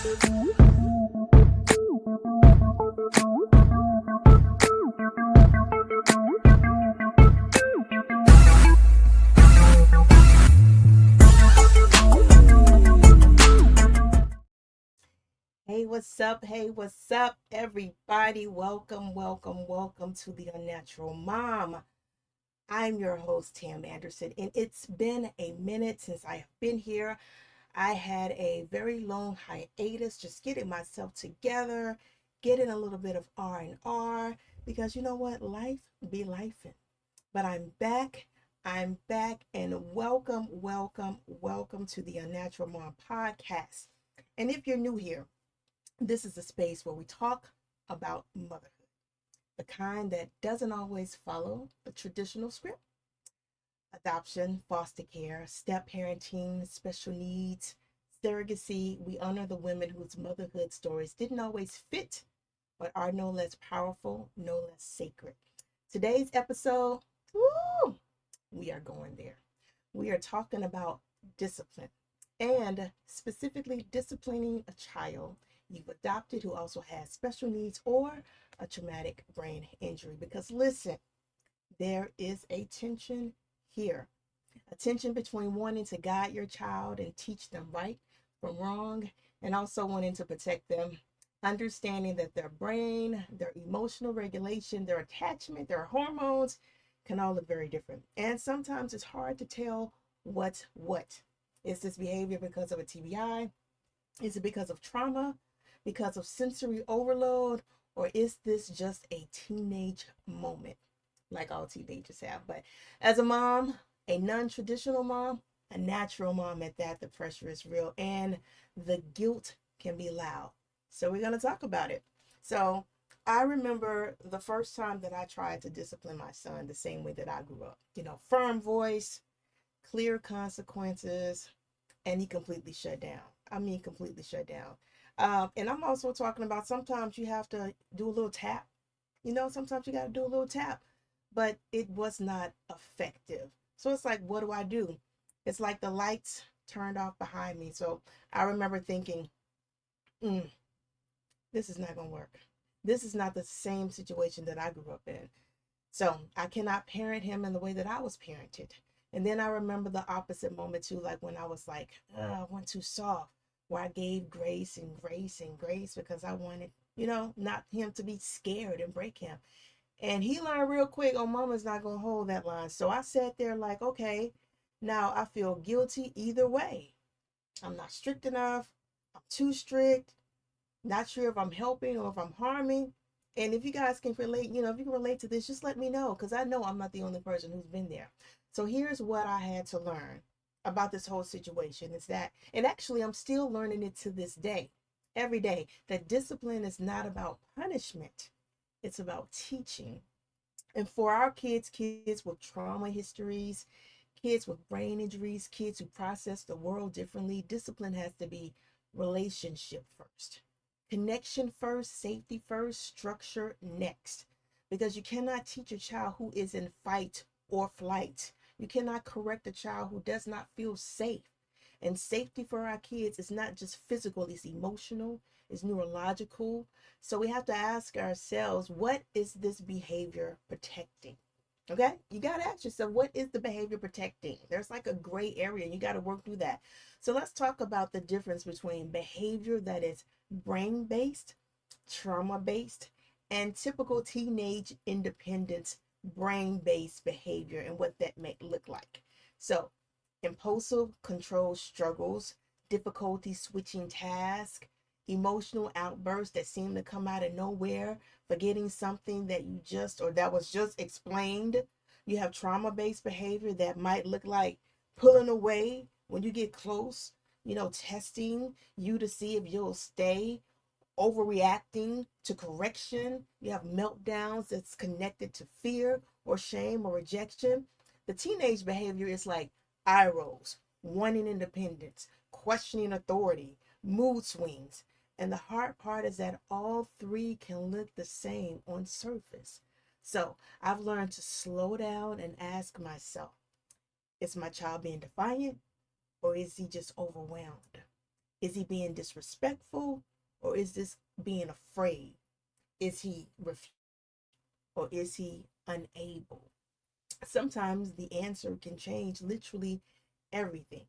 Hey, what's up? Hey, what's up, everybody? Welcome to the Unnatural Mom. I'm your host, Tam Anderson, and it's been a minute since I have been here. I had a very long hiatus, just getting myself together, getting a little bit of R&R, because you know what? Life be lifing. But I'm back. And welcome to the Unnatural Mom Podcast. And if you're new here, this is a space where we talk about motherhood, the kind that doesn't always follow the traditional script. Adoption, foster care, step parenting, special needs, surrogacy. We honor the women whose motherhood stories didn't always fit, but are no less powerful, no less sacred. Today's episode, woo, we are going there. We are talking about discipline, and specifically disciplining a child you've adopted who also has special needs or a traumatic brain injury. Because listen, there is a tension here, a tension between wanting to guide your child and teach them right from wrong, and also wanting to protect them, understanding that their brain, their emotional regulation, their attachment, their hormones can all look very different. And sometimes it's hard to tell what's what. Is this behavior because of a TBI? Is it because of trauma? Because of sensory overload? Or is this just a teenage moment like all teenagers have? But as a mom, a non-traditional mom, a natural mom at that, the pressure is real and the guilt can be loud. So we're going to talk about it. So I remember the first time that I tried to discipline my son the same way that I grew up. Firm voice, clear consequences, and he completely shut down. I mean, completely shut down. And I'm also talking about sometimes you have to do a little tap. Sometimes you got to do a little tap, but it was not effective. So it's like, what do I do? It's like the lights turned off behind me. So I remember thinking, this is not going to work. This is not the same situation that I grew up in. So I cannot parent him in the way that I was parented. And then I remember the opposite moment too, like when I was like, I went too soft, where I gave grace because I wanted, not him to be scared and break him. And he learned real quick, oh, mama's not going to hold that line. So I sat there like, okay, now I feel guilty either way. I'm not strict enough. I'm too strict. Not sure if I'm helping or if I'm harming. And if you guys can relate, if you can relate to this, just let me know, because I know I'm not the only person who's been there. So here's what I had to learn about this whole situation is that, and actually I'm still learning it to this day, every day, that discipline is not about punishment. It's about teaching. And for our kids with trauma histories, kids with brain injuries, kids who process the world differently, discipline has to be relationship first. Connection first, safety first, structure next. Because you cannot teach a child who is in fight or flight. You cannot correct a child who does not feel safe. And safety for our kids is not just physical, it's emotional, it's neurological. So we have to ask ourselves, what is this behavior protecting? Okay, you got to ask yourself, what is the behavior protecting? There's like a gray area and you got to work through that. So let's talk about the difference between behavior that is brain-based, trauma-based, and typical teenage independence brain-based behavior and what that may look like. So impulsive control struggles, difficulty switching tasks, emotional outbursts that seem to come out of nowhere, forgetting something that you just or that was just explained. You have trauma-based behavior that might look like pulling away when you get close, testing you to see if you'll stay, overreacting to correction. You have meltdowns that's connected to fear or shame or rejection. The teenage behavior is like eye rolls, wanting independence, questioning authority, mood swings. And the hard part is that all three can look the same on surface. So I've learned to slow down and ask myself, is my child being defiant or is he just overwhelmed? Is he being disrespectful, or is this being afraid? Is he or is he unable? Sometimes the answer can change literally everything.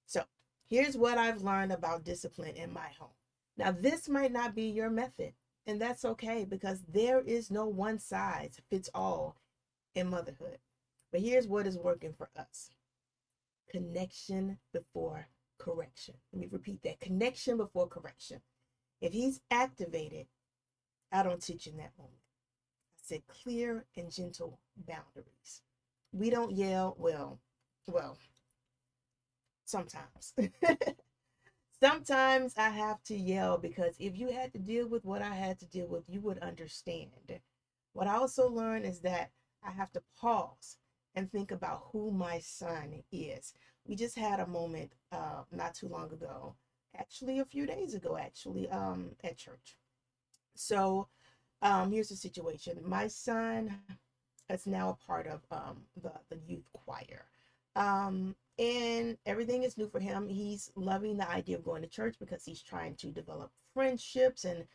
So here's what I've learned about discipline in my home. Now, this might not be your method, and that's okay because there is no one size fits all in motherhood. But here's what is working for us: connection before correction. Let me repeat that: connection before correction. If he's activated, I don't teach in that moment. I said clear and gentle boundaries. We don't yell. Well, sometimes. Sometimes I have to yell because if you had to deal with what I had to deal with, you would understand. What I also learned is that I have to pause and think about who my son is. We just had a moment not too long ago, actually a few days ago, at church. So here's the situation. My son is now a part of the youth choir. And everything is new for him. He's loving the idea of going to church because he's trying to develop friendships and,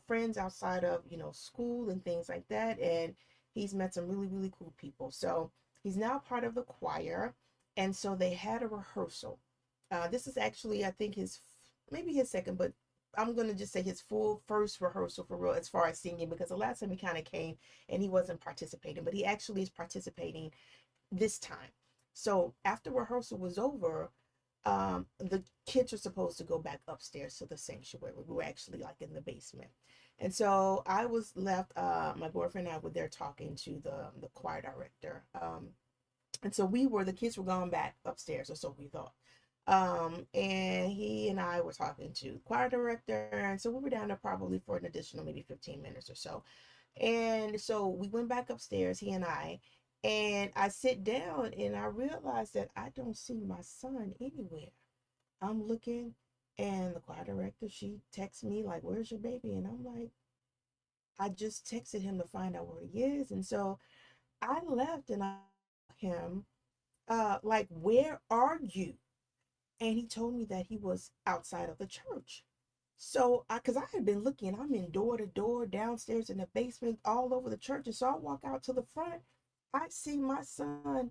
friends outside of, school and things like that. And he's met some really, really cool people. So he's now part of the choir. And so they had a rehearsal. This is actually, I think, maybe his second, but I'm going to just say his full first rehearsal for real as far as singing, because the last time he kind of came and he wasn't participating, but he actually is participating this time. So after rehearsal was over, the kids are supposed to go back upstairs to the sanctuary. We were actually like in the basement. And so I was left, my boyfriend and I were there talking to the choir director. And so the kids were going back upstairs, or so we thought. And he and I were talking to the choir director. And so we were down there probably for an additional maybe 15 minutes or so. And so we went back upstairs, he and I sit down and I realize that I don't see my son anywhere. I'm looking, and the choir director, she texts me like, "Where's your baby?" And I'm like, I just texted him to find out where he is. And so I left and I asked him, like, "Where are you?" And he told me that he was outside of the church. So because I had been looking, I'm in door to door, downstairs in the basement, all over the church. And so I walk out to the front. I see my son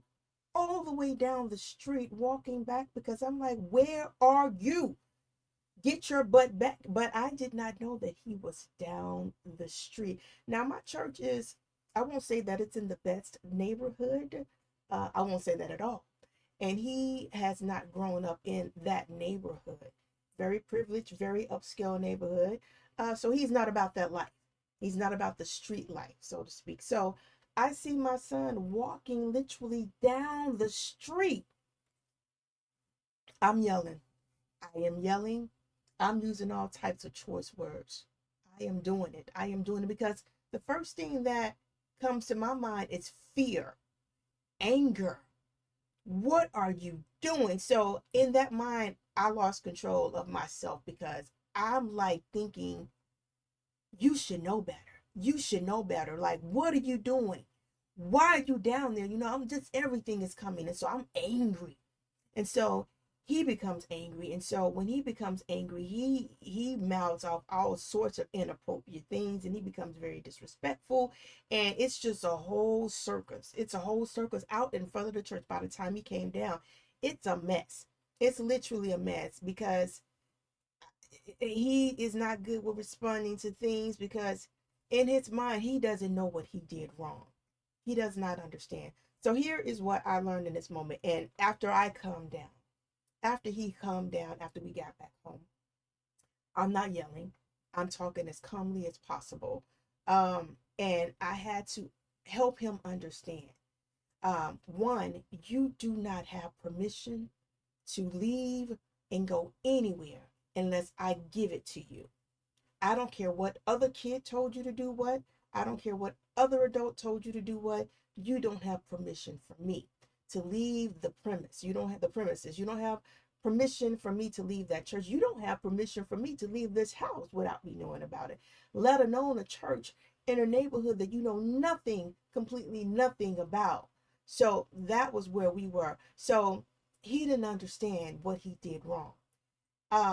all the way down the street walking back, because I'm like, "Where are you? Get your butt back." But I did not know that he was down the street. Now, my church I won't say that it's in the best neighborhood. I won't say that at all. And he has not grown up in that neighborhood. Very privileged, very upscale neighborhood. So he's not about that life. He's not about the street life, so to speak. So I see my son walking literally down the street. I'm yelling. I am yelling. I'm using all types of choice words. I am doing it. I am doing it because the first thing that comes to my mind is fear, anger. What are you doing? So in that mind, I lost control of myself because I'm like thinking, you should know better. You should know better. Like, what are you doing? Why are you down there? I'm just, everything is coming. And so I'm angry. And so he becomes angry. And so when he becomes angry, he mouths off all sorts of inappropriate things, and he becomes very disrespectful. And it's just a whole circus. It's a whole circus out in front of the church. By the time he came down, it's a mess. It's literally a mess because he is not good with responding to things, because in his mind, he doesn't know what he did wrong. He does not understand. So here is what I learned in this moment. And after I calmed down, after he calmed down, after we got back home, I'm not yelling. I'm talking as calmly as possible. And I had to help him understand. One, you do not have permission to leave and go anywhere unless I give it to you. I don't care what other kid told you to do what. I don't care what other adult told you to do what. You don't have permission from me to leave the premise. You don't have the premises. You don't have permission for me to leave that church. You don't have permission for me to leave this house without me knowing about it, let alone a church in a neighborhood that you know nothing, completely nothing about. So that was where we were. So he didn't understand what he did wrong.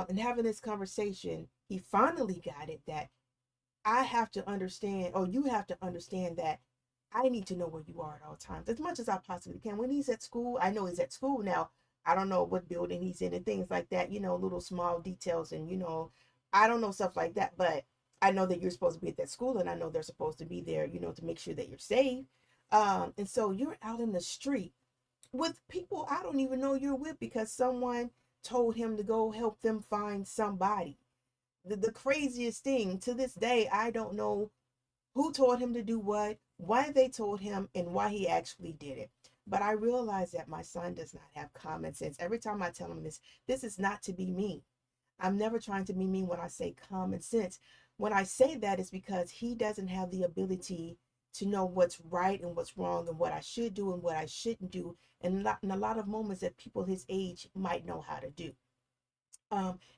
and having this conversation, he finally got it that I have to understand, or you have to understand that I need to know where you are at all times, as much as I possibly can. When he's at school, I know he's at school now. I don't know what building he's in and things like that, little small details and, I don't know stuff like that. But I know that you're supposed to be at that school and I know they're supposed to be there, to make sure that you're safe. And so you're out in the street with people I don't even know you're with because someone told him to go help them find somebody. The craziest thing to this day, I don't know who told him to do what, why they told him, and why he actually did it. But I realize that my son does not have common sense. Every time I tell him this is not to be mean. I'm never trying to be mean when I say common sense. When I say that, it's because he doesn't have the ability to know what's right and what's wrong and what I should do and what I shouldn't do. And in a lot of moments that people his age might know how to do.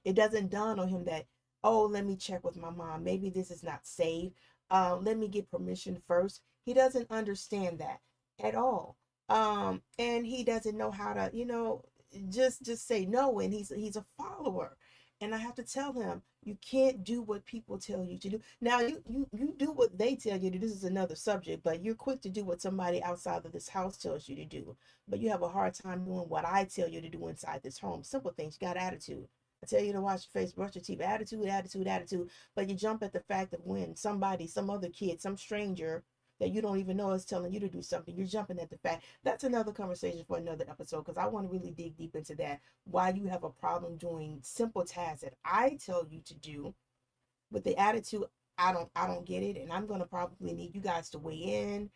It doesn't dawn on him that, oh, let me check with my mom. Maybe this is not safe. Let me get permission first. He doesn't understand that at all. And he doesn't know how to, just say no. And he's a follower. And I have to tell him, you can't do what people tell you to do. Now you do what they tell you to do. This is another subject, but you're quick to do what somebody outside of this house tells you to do. But you have a hard time doing what I tell you to do inside this home. Simple things. You got attitude. I tell you to wash your face, brush your teeth, attitude, attitude, attitude. But you jump at the fact that when somebody, some other kid, some stranger that you don't even know is telling you to do something, you're jumping at the fact. That's another conversation for another episode because I want to really dig deep into that. Why you have a problem doing simple tasks that I tell you to do with the attitude, I don't get it. And I'm going to probably need you guys to weigh in.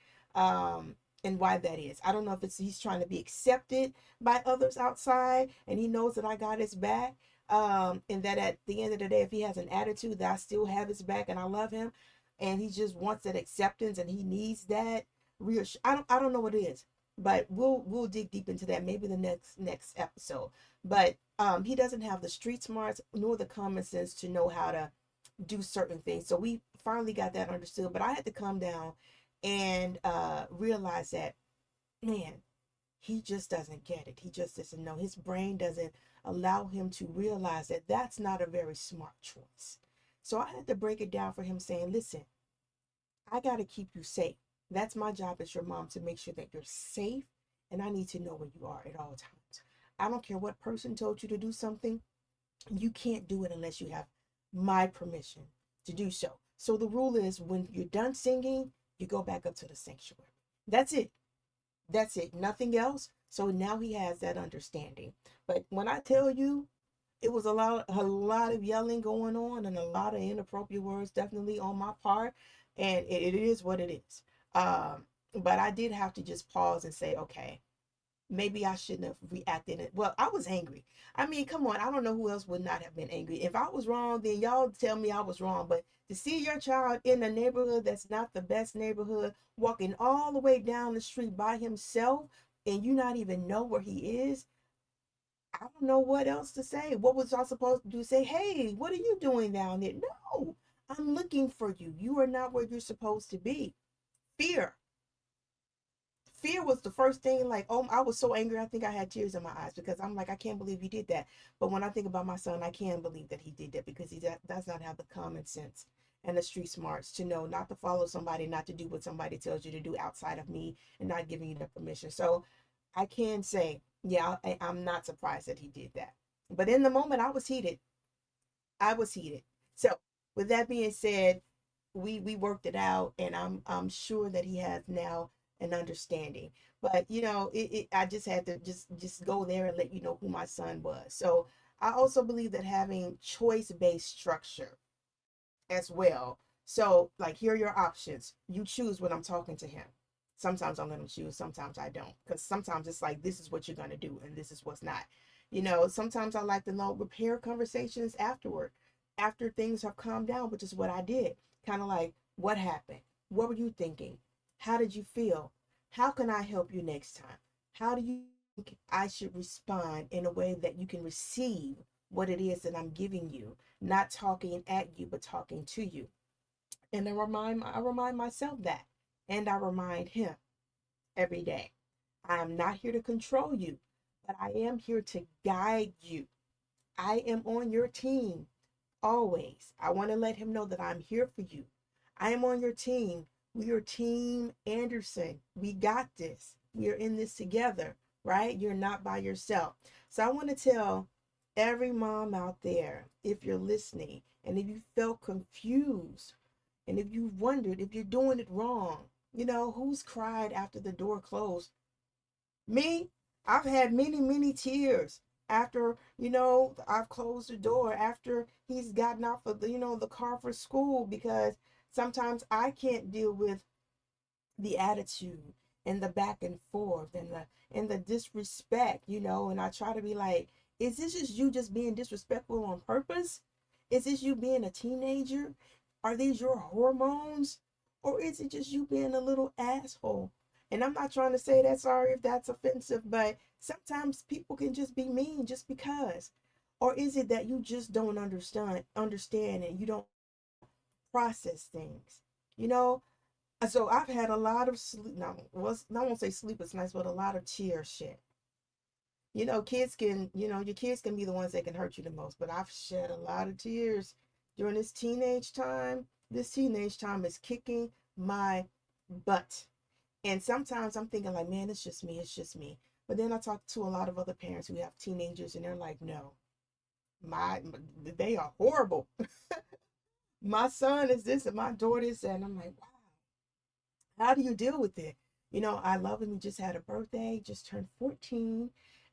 And why that is. I don't know if it's he's trying to be accepted by others outside and he knows that I got his back. And that at the end of the day, if he has an attitude that I still have his back and I love him and he just wants that acceptance and he needs that I don't know what it is, but we'll dig deep into that maybe the next episode. But he doesn't have the street smarts nor the common sense to know how to do certain things. So we finally got that understood, but I had to come down and realize that, man, he just doesn't get it. He just doesn't know. His brain doesn't allow him to realize that that's not a very smart choice. So I had to break it down for him saying, listen, I got to keep you safe. That's my job as your mom, to make sure that you're safe. And I need to know where you are at all times. I don't care what person told you to do something. You can't do it unless you have my permission to do so. So the rule is when you're done singing, you go back up to the sanctuary. That's it. That's it. Nothing else. So now he has that understanding. But when I tell you, it was a lot of yelling going on and a lot of inappropriate words, definitely on my part. And it is what it is. But I did have to just pause and say, okay, maybe I shouldn't have reacted. Well, I was angry. I mean, come on. I don't know who else would not have been angry. If I was wrong, then y'all tell me I was wrong. But to see your child in a neighborhood that's not the best neighborhood, walking all the way down the street by himself, and you not even know where he is, I don't know what else to say. What was I supposed to do? Say, hey, what are you doing down there? No, I'm looking for you. You are not where you're supposed to be. Fear. Fear was the first thing. Like, oh, I was so angry. I think I had tears in my eyes because I'm like, I can't believe he did that. But when I think about my son, I can believe that he did that because he does not have the common sense and the street smarts to know not to follow somebody, not to do what somebody tells you to do outside of me and not giving you the permission. So I can say, yeah, I'm not surprised that he did that. But in the moment, I was heated. I was heated. So with that being said, we worked it out, and I'm sure that he has now an understanding. But I just had to just go there and let you know who my son was. So I also believe that having choice-based structure as well. So like, here are your options. You choose when I'm talking to him. Sometimes I'm going to choose, sometimes I don't, because sometimes it's like, this is what you're going to do and this is what's not. Sometimes I like to know, repair conversations afterward, after things have calmed down, which is what I did. Kind of like, what happened? What were you thinking? How did you feel? How can I help you next time? How do you think I should respond in a way that you can receive what it is that I'm giving you? Not talking at you, but talking to you. And I remind myself that. And I remind him every day. I am not here to control you, but I am here to guide you. I am on your team always. I want to let him know that I'm here for you. I am on your team. We are Team Anderson. We got this. We are in this together, right? You're not by yourself. So I want to tell every mom out there, if you're listening, and if you felt confused, and if you wondered if you're doing it wrong, who's cried after the door closed? Me, I've had many, many tears after, I've closed the door, after he's gotten off of the car for school, because sometimes I can't deal with the attitude and the back and forth and the disrespect, and I try to be like, is this just you just being disrespectful on purpose? Is this you being a teenager? Are these your hormones? Or is it just you being a little asshole? And I'm not trying to say that, sorry if that's offensive, but sometimes people can just be mean just because. Or is it that you just don't understand and you don't process things? You know, so I've had a lot of sleep. No, well, I won't say sleepless nights, but a lot of tear shed. Kids can, your kids can be the ones that can hurt you the most. But I've shed a lot of tears during this teenage time. This teenage time is kicking my butt. And sometimes I'm thinking like, man, it's just me. It's just me. But then I talk to a lot of other parents who have teenagers and they're like, no, they are horrible. My son is this and my daughter is that. And I'm like, wow, how do you deal with it? I love him. He just had a birthday, just turned 14.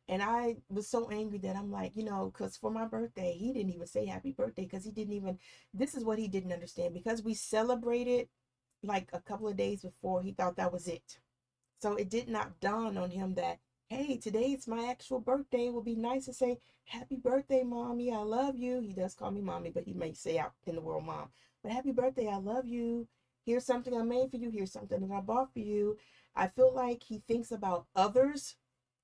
And I was so angry that I'm like, because for my birthday, he didn't even say happy birthday because he didn't even, this is what he didn't understand. Because we celebrated like a couple of days before, he thought that was it. So it did not dawn on him that, hey, today it's my actual birthday. It would be nice to say, happy birthday, mommy. I love you. He does call me mommy, but he may say out in the world, mom. But happy birthday. I love you. Here's something I made for you. Here's something that I bought for you. I feel like he thinks about others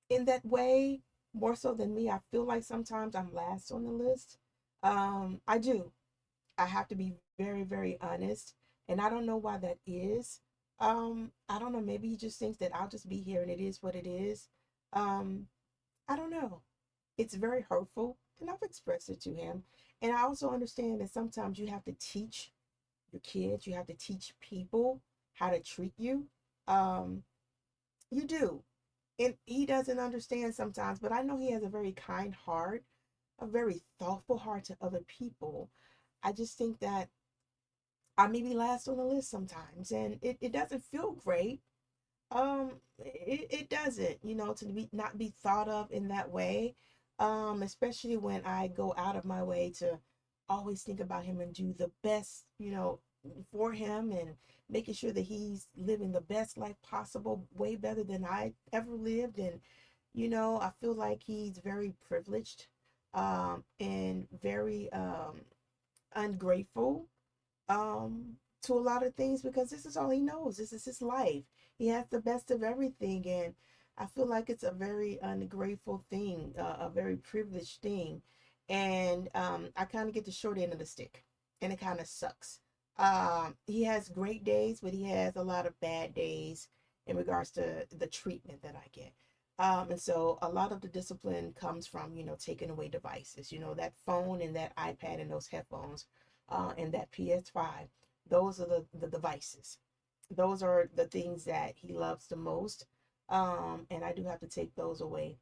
in that way more so than me. I feel like sometimes I'm last on the list. I do. I have to be very, very honest. And I don't know why that is. I don't know. Maybe he just thinks that I'll just be here and it is what it is. Um, I don't know. It's very hurtful. And I've expressed it to him. And I also understand that sometimes you have to teach your kids, you have to teach people how to treat you. Um, you do. And he doesn't understand sometimes, but I know he has a very kind heart, a very thoughtful heart to other people. I just think that I may be last on the list sometimes, and it doesn't feel great. It doesn't, to be not be thought of in that way. Especially when I go out of my way to always think about him and do the best, for him and making sure that he's living the best life possible, way better than I ever lived. And, I feel like he's very privileged, and very, ungrateful, to a lot of things because this is all he knows. This is his life. He has the best of everything, and I feel like it's a very ungrateful thing, a very privileged thing, and I kind of get the short end of the stick, and it kind of sucks. He has great days, but he has a lot of bad days in regards to the treatment that I get. And so a lot of the discipline comes from, taking away devices, that phone and that iPad and those headphones, and that PS5. Those are the devices. Those are the things that he loves the most. And I do have to take those away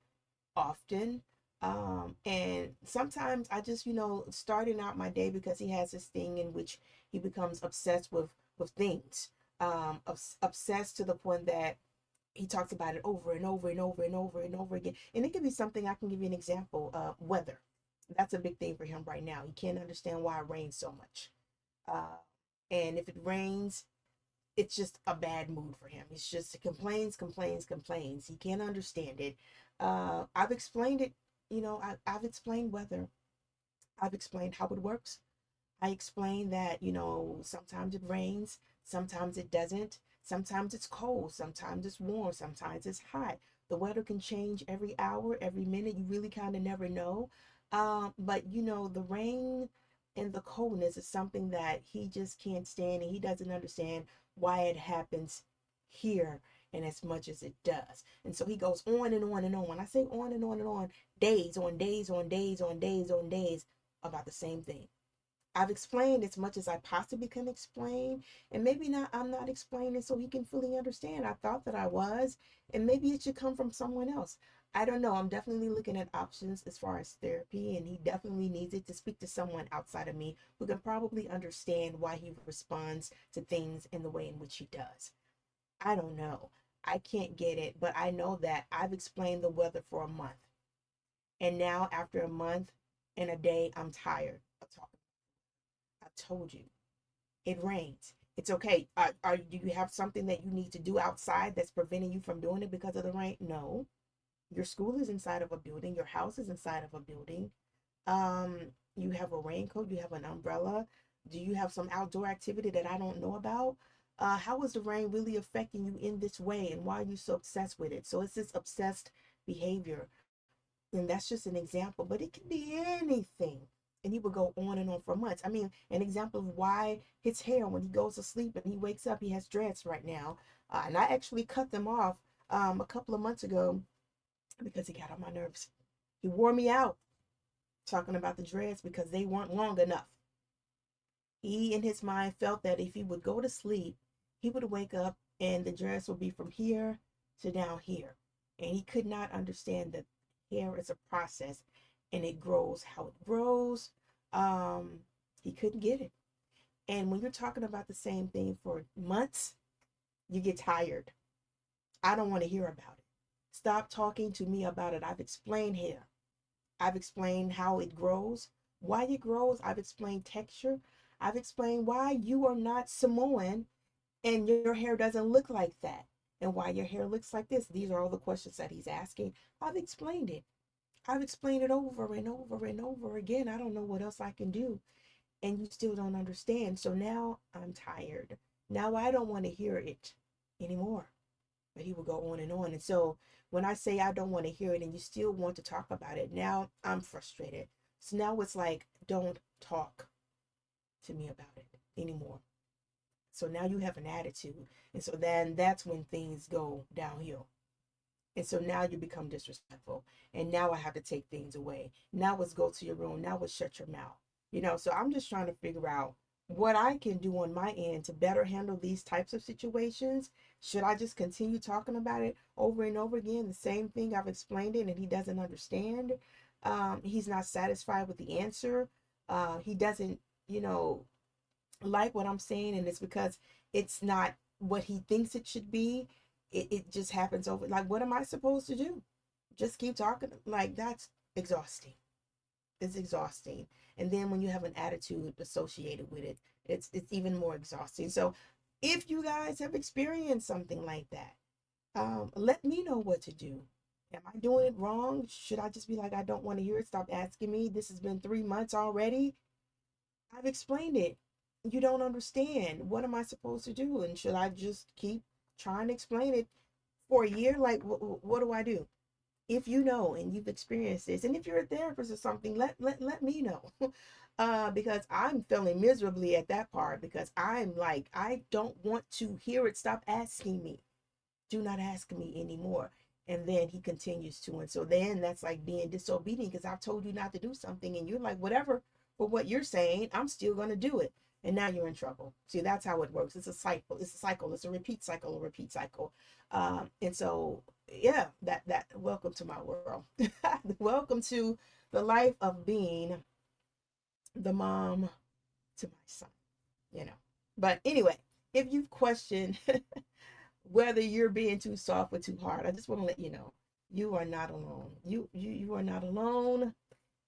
often. And sometimes I just, starting out my day because he has this thing in which he becomes obsessed with things. Obsessed to the point that he talks about it over and over and over and over and over again. And it could be something, I can give you an example. Weather. That's a big thing for him right now. He can't understand why it rains so much. Uh, and if it rains, it's just a bad mood for him. It's just complains, complains, complains. He can't understand it. I've explained it. I've explained weather. I've explained how it works. I explained that, sometimes it rains, sometimes it doesn't. Sometimes it's cold, sometimes it's warm, sometimes it's hot. The weather can change every hour, every minute. You really kind of never know. But the rain and the coldness is something that he just can't stand, and he doesn't understand why it happens here. and as much as it does. And so he goes on and on and on. When I say on and on and on, days on days on days on days on days about the same thing. I've explained as much as I possibly can explain, and maybe not, I'm not explaining so he can fully understand. I thought that I was, and maybe it should come from someone else. I don't know. I'm definitely looking at options as far as therapy, and he definitely needs it to speak to someone outside of me who can probably understand why he responds to things in the way in which he does. I don't know. I can't get it, but I know that I've explained the weather for a month. And now, after a month and a day, I'm tired of talking. I told you, it rains. It's okay. Do you have something that you need to do outside that's preventing you from doing it because of the rain? No. Your school is inside of a building. Your house is inside of a building. Um, you have a raincoat. You have an umbrella. Do you have some outdoor activity that I don't know about? How is the rain really affecting you in this way, and why are you so obsessed with it? So it's this obsessed behavior, and that's just an example, but it can be anything. And he would go on and on for months. I mean, an example of why his hair, when he goes to sleep and he wakes up, he has dreads right now. And I actually cut them off a couple of months ago because he got on my nerves. He wore me out talking about the dreads because they weren't long enough. He, in his mind, felt that if he would go to sleep, he would wake up and the dreads would be from here to down here. And he could not understand that hair is a process and it grows how it grows. He couldn't get it. And when you're talking about the same thing for months, you get tired. I don't want to hear about it. Stop talking to me about it. I've explained hair. I've explained how it grows, why it grows. I've explained texture. I've explained why you are not Samoan and your hair doesn't look like that, and why your hair looks like this. These are all the questions that he's asking. I've explained it. I've explained it over and over and over again. I don't know what else I can do. And you still don't understand. So now I'm tired. Now I don't want to hear it anymore. But he will go on and on. And so when I say I don't want to hear it and you still want to talk about it, now I'm frustrated. So now it's like, don't talk to me about it anymore. So now you have an attitude. And so then that's when things go downhill. And so now you become disrespectful. And now I have to take things away. Now it's go to your room. Now it's shut your mouth. So I'm just trying to figure out what I can do on my end to better handle these types of situations. Should I just continue talking about it over and over again? The same thing, I've explained it and he doesn't understand. He's not satisfied with the answer. He doesn't, like what I'm saying. And it's because it's not what he thinks it should be. It just happens over. Like, what am I supposed to do? Just keep talking? Like, that's exhausting. It's exhausting. And then when you have an attitude associated with it, it's even more exhausting. So if you guys have experienced something like that, let me know what to do. Am I doing it wrong? Should I just be like, I don't want to hear it? Stop asking me. This has been 3 months already. I've explained it. You don't understand. What am I supposed to do? And should I just keep trying to explain it for a year? Like, what do I do? If you know and you've experienced this, and if you're a therapist or something, let me know. Because I'm feeling miserably at that part, because I'm like, I don't want to hear it. Stop asking me. Do not ask me anymore. And then he continues to. And so then that's like being disobedient, because I've told you not to do something and you're like, whatever, for what you're saying, I'm still going to do it. And now you're in trouble. See, that's how it works. It's a cycle. It's a cycle. It's a repeat cycle, a repeat cycle. And so, yeah, that welcome to my world. Welcome to the life of being the mom to my son, But anyway, if you've questioned whether you're being too soft or too hard, I just want to let you know, you are not alone. You are not alone.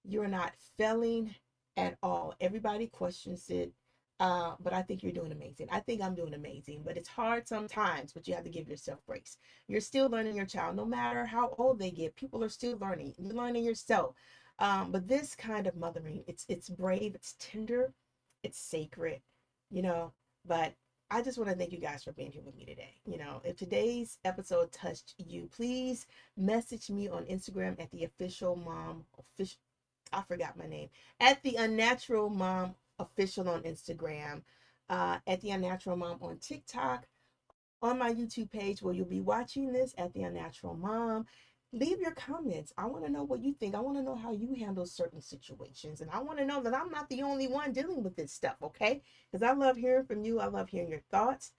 You're not failing at all. Everybody questions it. But I think you're doing amazing. I think I'm doing amazing, but it's hard sometimes, but you have to give yourself grace. You're still learning your child, no matter how old they get. People are still learning. You're learning yourself. But this kind of mothering, it's brave, it's tender, it's sacred, but I just want to thank you guys for being here with me today. If today's episode touched you, please message me on Instagram at the official mom, I forgot my name, at the Unnatural Mom Official on Instagram, at the Unnatural Mom on TikTok, on my YouTube page where you'll be watching this at The Unnatural Mom. Leave your comments. I want to know what you think. I want to know how you handle certain situations. And I want to know that I'm not the only one dealing with this stuff, okay? Because I love hearing from you. I love hearing your thoughts.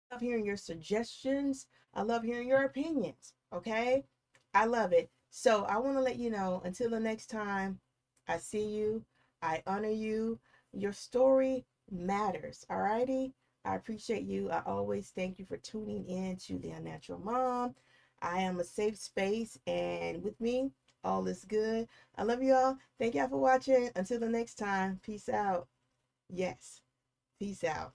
I love hearing your suggestions. I love hearing your opinions, okay? I love it. So I want to let you know, until the next time I see you, I honor you. Your story matters, all righty? I appreciate you. I always thank you for tuning in to The Unnatural Mom. I am a safe space, and with me, all is good. I love you all. Thank y'all for watching. Until the next time, peace out. Yes, peace out.